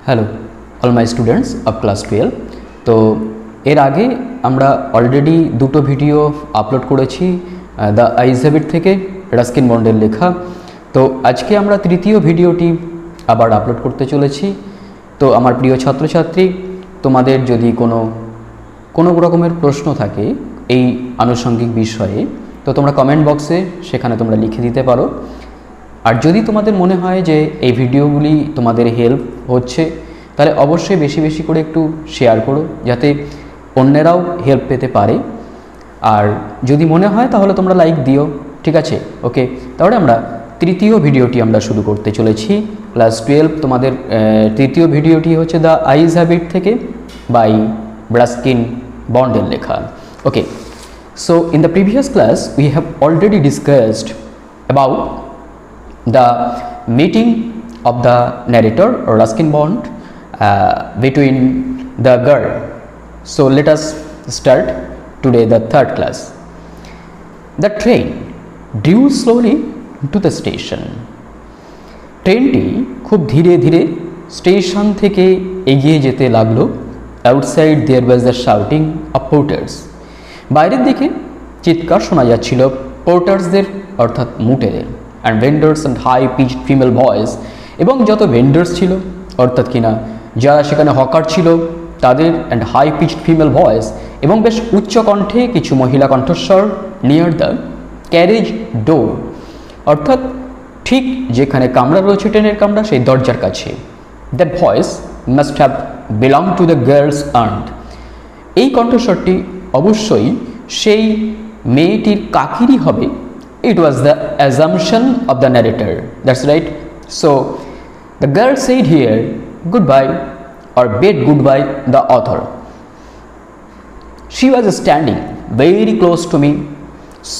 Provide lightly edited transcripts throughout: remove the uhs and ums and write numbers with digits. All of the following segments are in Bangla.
Hello all my students of class 12। তো এর আগে আমরা অলরেডি দুটো ভিডিও আপলোড করেছি দ্য আইজ হ্যাবিট থেকে রাস্কিন বন্ডের লেখা। তো আজকে আমরা তৃতীয় ভিডিওটি আবার আপলোড করতে চলেছি। তো আমার প্রিয় ছাত্রছাত্রী, তোমাদের যদি কোনো রকমের প্রশ্ন থাকে এই আনুষঙ্গিক বিষয়ে, তো তোমরা কমেন্ট বক্সে সেখানে তোমরা লিখে দিতে পারো। আর যদি তোমাদের মনে হয় যে এই ভিডিওগুলি তোমাদের হেল্প হচ্ছে, তাহলে অবশ্যই বেশি বেশি করে একটু শেয়ার করো, যাতে অন্যেরাও হেল্প পেতে পারে। আর যদি মনে হয় তাহলে তোমরা লাইক দিও, ঠিক আছে? ওকে, তাহলে আমরা তৃতীয় ভিডিওটি আমরা শুরু করতে চলেছি। ক্লাস 12 তোমাদের তৃতীয় ভিডিওটি হচ্ছে দ্য আইজ হ্যাবিট থেকে বাই রাস্কিন বন্ডের লেখা। ওকে, so in the previous class we have already discussed about the meeting of the narrator or Ruskin Bond between the girl. So let us start today the third class. The train drew slowly to the station. ট্রেনটি খুব ধীরে ধীরে স্টেশন থেকে এগিয়ে যেতে লাগলো। Outside there was the shouting of porters. বাইরের দিকে চিৎকার শোনা যাচ্ছিল পোর্টার্সদের অর্থাৎ মুটেদের। And vendors and high pitched female voice, এবং যত ভেন্ডার্স ছিল অর্থাৎ কিনা যারা সেখানে হকার ছিল তাদের, and high pitched female voice, এবং বেশ উচ্চ কণ্ঠে কিছু মহিলা কণ্ঠস্বর, নিয়ার দ্য ক্যারেজ ডোর, অর্থাৎ ঠিক যেখানে কামরা রয়েছে ট্রেনের কামরা সেই দরজার কাছে। That voice must have belong to the girl's aunt. এই কণ্ঠস্বরটি অবশ্যই সেই মেয়েটির কাকিরই হবে। It was the assumption of the narrator. That's right. So the girl said here goodbye or bade goodbye the author. She was standing very close to me,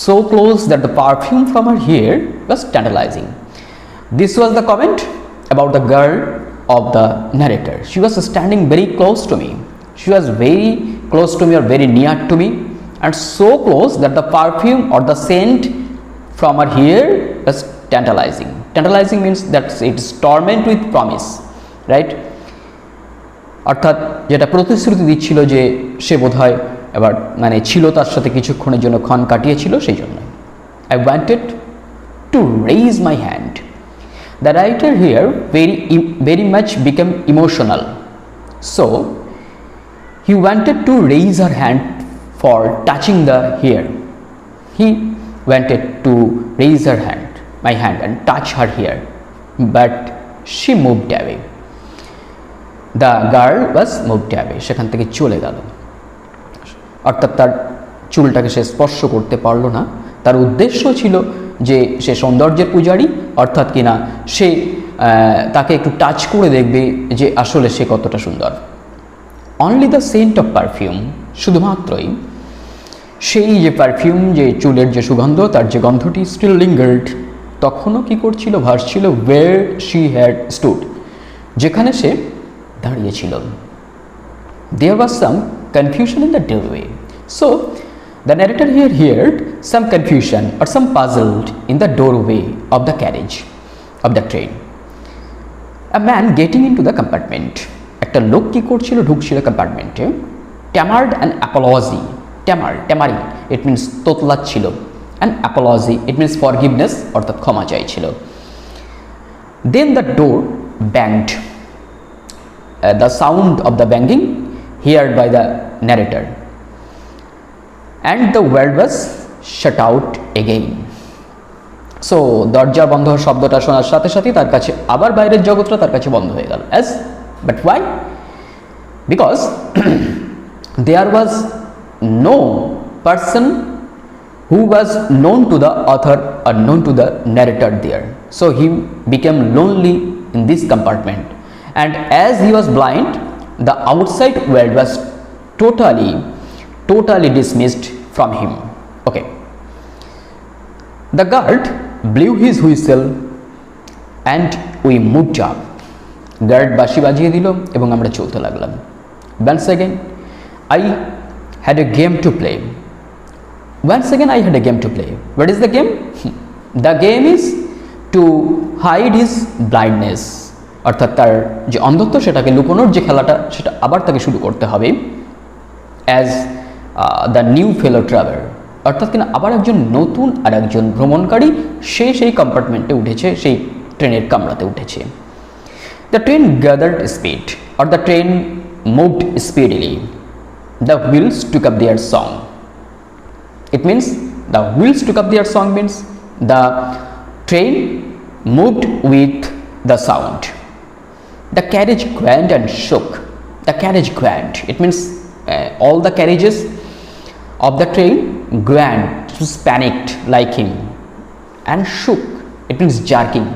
so close that the perfume from her hair was tantalizing. This was the comment about the girl of the narrator. She was standing very close to me. She was very close to me or very near to me, and so close that the perfume or the scent from her hair was tantalizing. Tantalizing means that it is torment with promise, right? অর্থাৎ যেটা প্রতিশ্রুতি দিচ্ছিল যে সে বোধহয় এবার মানে ছিল তার সাথে কিছুক্ষণের জন্য ক্ষণ কাটিয়েছিল, সেই জন্য। I wanted to raise my hand. The writer here very much became emotional. So he wanted to raise her hand for touching the hair. He wanted to raise her hand, my hand, and touch her hair, but she moved away. The girl was moved away. সেখান থেকে চলে গেল, অর্থাৎ তার চুলটাকে সে স্পর্শ করতে পারলো না। তার উদ্দেশ্য ছিল যে সে সৌন্দর্যের পূজারী, অর্থাৎ কিনা সে তাকে একটু টাচ করে দেখবে যে আসলে সে কতটা সুন্দর। Only the scent of perfume, শুধুমাত্রই সেই যে পারফিউম, যে চুলের যে সুগন্ধ, তার যে গন্ধটি, স্টিল লিঙ্গার্ড, তখনও কি করছিল, ভাসছিল, ওয়ের শি হ্যাড স্টুড, যেখানে সে দাঁড়িয়েছিল। There was some confusion in the doorway. So the narrator here heard some confusion or some puzzled in the doorway of the carriage of the train. A man getting into the compartment, একটা লোক কি করছিল, ঢুকছিল কম্পার্টমেন্টে। Stammered and apology, stammering it means তোতলাচ্ছিল, and apology it means forgiveness অর্থাৎ ক্ষমা চাইছিল। Then the door ব্যাংড, the sound of the banging heard by the narrator, and the world was shut out again. So দরজা বন্ধ হওয়ার শব্দটা শোনার সাথে সাথেই তার কাছে আবার বাইরের জগৎটা তার কাছে বন্ধ হয়ে গেল। But why? Because there was no person who was known to the author or known to the narrator there. So he became lonely in this compartment, and as he was blind, the outside world was totally dismissed from him. Okay. The guard blew his whistle and we moved up. Guard বাঁশি বাজিয়ে দিল এবং আমরা চলতে লাগলাম। Once again I had a game to play. Once again I had a game to play. What is the game? The game is to hide his blindness. অর্থাৎ তার যে অন্ধত্ব সেটাকে লুকোনোর যে খেলাটা সেটা আবার তাকে শুরু করতে হবে as the new fellow traveller, অর্থাৎ কিনা আবার একজন নতুন আর একজন ভ্রমণকারী সে সেই কম্পার্টমেন্টে উঠেছে, সেই ট্রেনের কামরাতে উঠেছে। The train gathered speed or the train moved speedily. The wheels took up their song. It means the wheels took up their song means the train moved with the sound. The carriage groaned and shook. The carriage groaned. It means all the carriages of the train groaned, panicked like him, and shook. It means jerking.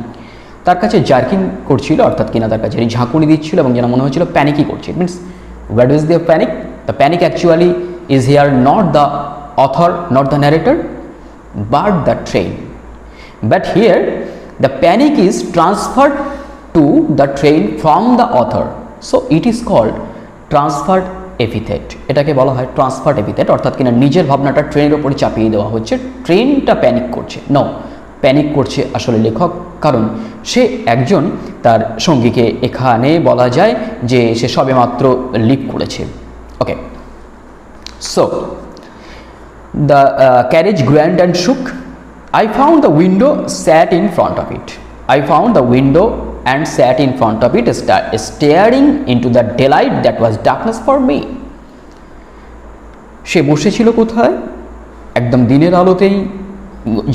তার কাছে জার্কিং করছিল, অর্থাৎ কিনা তার কাছে ঝাঁকুনি দিচ্ছিল এবং যেন মনে হচ্ছিল প্যানিকই করছে। It means what is the panic? The panic actually is here not the author, not the narrator, but the train. But here the panic is transferred to the train from the author, so it is called transferred epithet. এটাকে বলা হয় ট্রান্সফার্ড এপিথেট, অর্থাৎ কিনা নিজের ভাবনাটা ট্রেনের ওপরে চাপিয়ে দেওয়া হচ্ছে। ট্রেনটা প্যানিক করছে, নো, প্যানিক করছে আসলে লেখক, কারণ সে একজন তার সঙ্গীকে এখানে বলা যায় যে সে সবেমাত্র লিপ করেছে। Okay, so the carriage grand and shook. I found the window sat in front of it. I found the window and sat in front of it staring into the daylight that was darkness for me. সে বসেছিল কোথায়? একদম দিনের আলোতেই,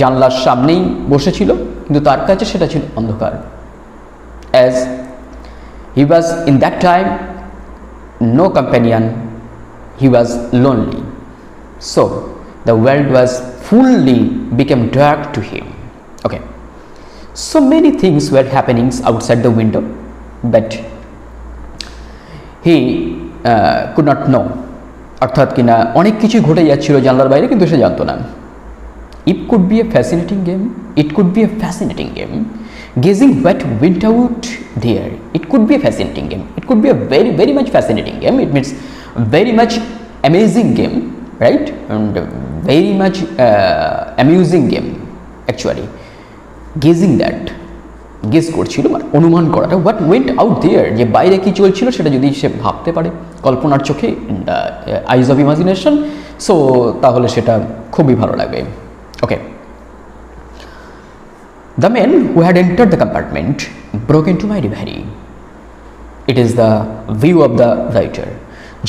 জানলার সামনেই বসেছিল, কিন্তু তার কাছে সেটা ছিল অন্ধকার। As he was in that time no companion, he was lonely, so the world was fully became dark to him. Okay, so many things were happenings outside the window but he could not know, অর্থাৎ কিনা অনেক কিছুই ঘটে যাচ্ছিল জানলার বাইরে, কিন্তু সে জানতো না। It could be a fascinating game. It could be a fascinating game. Gazing what went out there. It could be a fascinating game. It could be a very, very much fascinating game. It means very much amazing game, right? And very much amusing game, actually. Gazing that. Guess করছিল, মানে অনুমান করাটা, হোয়াট ওয়েন্ট আউট দেয়ার, যে বাইরে কি চলছিল সেটা যদি সে ভাবতে পারে কল্পনার চোখে, in the eyes of imagination, so তাহলে সেটা খুবই ভালো লাগবে। Okay. The man who had entered the compartment broke into my reverie. It is the view of the writer.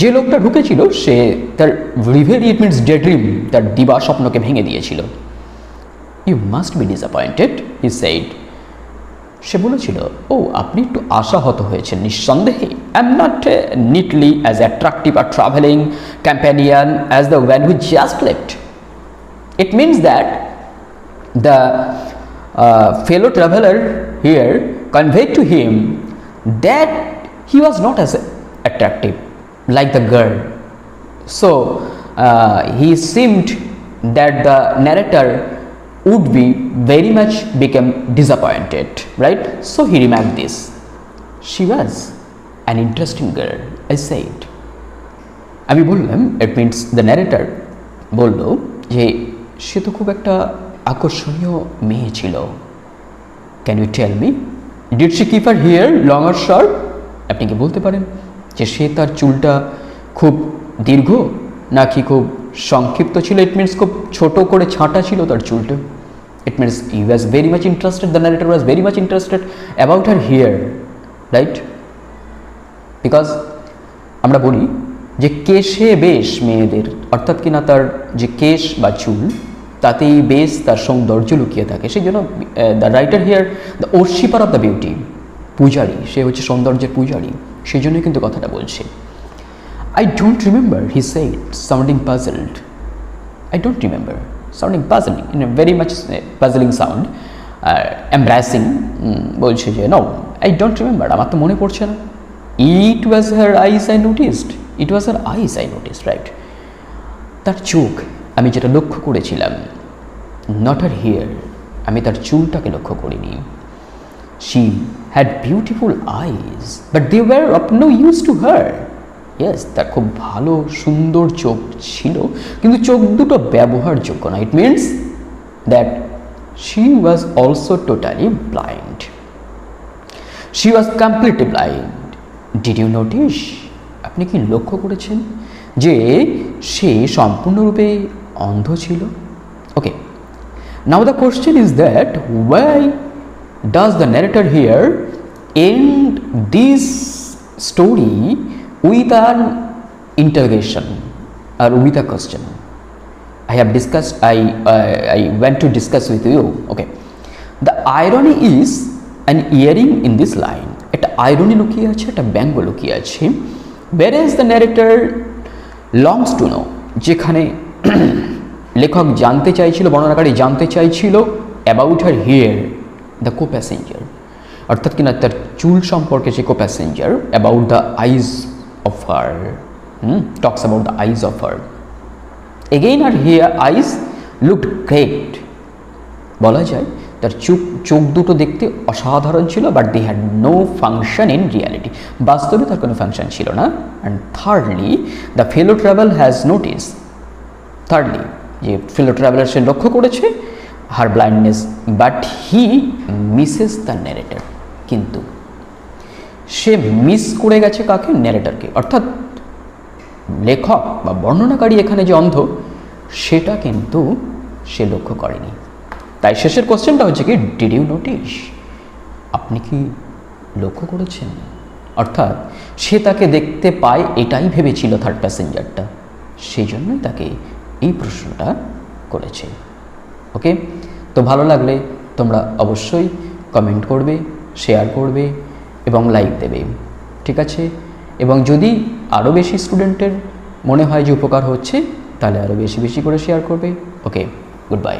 যে লোকটা ঢুকেছিল সে তার রিভেরি, ইট মিনস ডে ড্রিম, তার দিবা স্বপ্নকে ভেঙে দিয়েছিল। You must be disappointed, he said. সে বলেছিল, ও আপনি একটু আশাহত হয়েছেন নিঃসন্দেহে। I am not neatly as attractive a traveling companion as the one who just left. It means that the fellow traveler here conveyed to him that he was not as attractive like the girl. So he seemed that the narrator would be very much become disappointed, right? So he remarked this. She was an interesting girl, I said. আমি বললাম, it means the narrator বলল যে সে তো খুব একটা আকর্ষণীয় মেয়ে ছিল। Can you tell me, did she keep her hair long or short? আপনি কি বলতে পারেন যে সে তার চুলটা খুব দীর্ঘ নাকি খুব সংক্ষিপ্ত ছিল? ইট মিনস খুব ছোট করে ছাঁটা ছিল তার চুলটা। It means he was very much interested, the narrator was very much interested about her hair, right? Because আমরা বলি যে কেশে বেশ মেয়েদের, অর্থাৎ কিনা তার যে কেশ বা চুল তাতেই বেশ তার সৌন্দর্য লুকিয়ে থাকে। সেই জন্য the writer here the worshipper of the beauty, পূজারী, সে হচ্ছে সৌন্দর্যের পূজারী, সেই জন্যই কিন্তু কথাটা বলছে। I don't remember, he said sounding puzzled. I don't remember, sounding puzzling, in a very much puzzling sound, embarrassing, বলছে যে নো আই ডোন্ট রিমেম্বার, আমার তো মনে পড়ছে না। It was her eyes I noticed, it was her eyes I noticed, right? তার চোখ আমি যেটা লক্ষ্য করেছিলাম, নট হার হেয়ার, আমি তার চুলটাকে লক্ষ্য করিনি। She had beautiful eyes but they were of no use to her. Yes, তার খুব ভালো সুন্দর চোখ ছিল, কিন্তু চোখ দুটো ব্যবহারযোগ্য না। It means that she was also totally blind. She was completely blind. Did you notice? আপনি কি লক্ষ্য করেছেন যে সে সম্পূর্ণরূপে অন্ধ ছিল? Okay, now the question is that why does the narrator here end this story with an interrogation or with a question? I have discussed, I went to discuss with you. Okay, the irony is an earring in this line. একটা irony লুকিয়ে আছে, একটা ব্যঙ্গ লুকিয়ে আছে। whereas the narrator longs to know, যেখানে লেখক জানতে চাইছিল, বর্ণনাকারী জানতে চাইছিল about her hair, the co-passenger, অর্থাৎ কিনা তার চুল সম্পর্কে যে co-passenger, about the eyes of her, talks about the eyes of her. Again her hair eyes looked great. বলা যায় তার চোখ দুটো দেখতে অসাধারণ ছিল, but they had no function in reality, বাস্তবে তার কোনো ফাংশন ছিল না। And thirdly the fellow travel has notice, thirdly যে ফেলো ট্রাভেলার সে লক্ষ্য করেছে her blindness, but he misses the narrator, কিন্তু সে মিস করে গেছে কাকে? ন্যারেটরকে, অর্থাৎ লেখক বা বর্ণনাকারী এখানে যে অন্ধ সেটা কিন্তু সে লক্ষ্য করেনি। তাই শেষের কোশ্চেনটা হচ্ছে কি, ডিড ইউ নোটিস? আপনি কি লক্ষ্য করেছেন? অর্থাৎ সে তাকে দেখতে পায় এটাই ভেবেছিল থার্ড প্যাসেঞ্জারটা, সেই জন্যই তাকে এই প্রশ্নটা করেছে। ওকে, তো ভালো লাগলে তোমরা অবশ্যই কমেন্ট করবে, শেয়ার করবে এবং লাইক দেবে, ঠিক আছে? এবং যদি আরও বেশি স্টুডেন্টের মনে হয় যে উপকার হচ্ছে, তাহলে আরও বেশি বেশি করে শেয়ার করবে। ওকে, গুড বাই।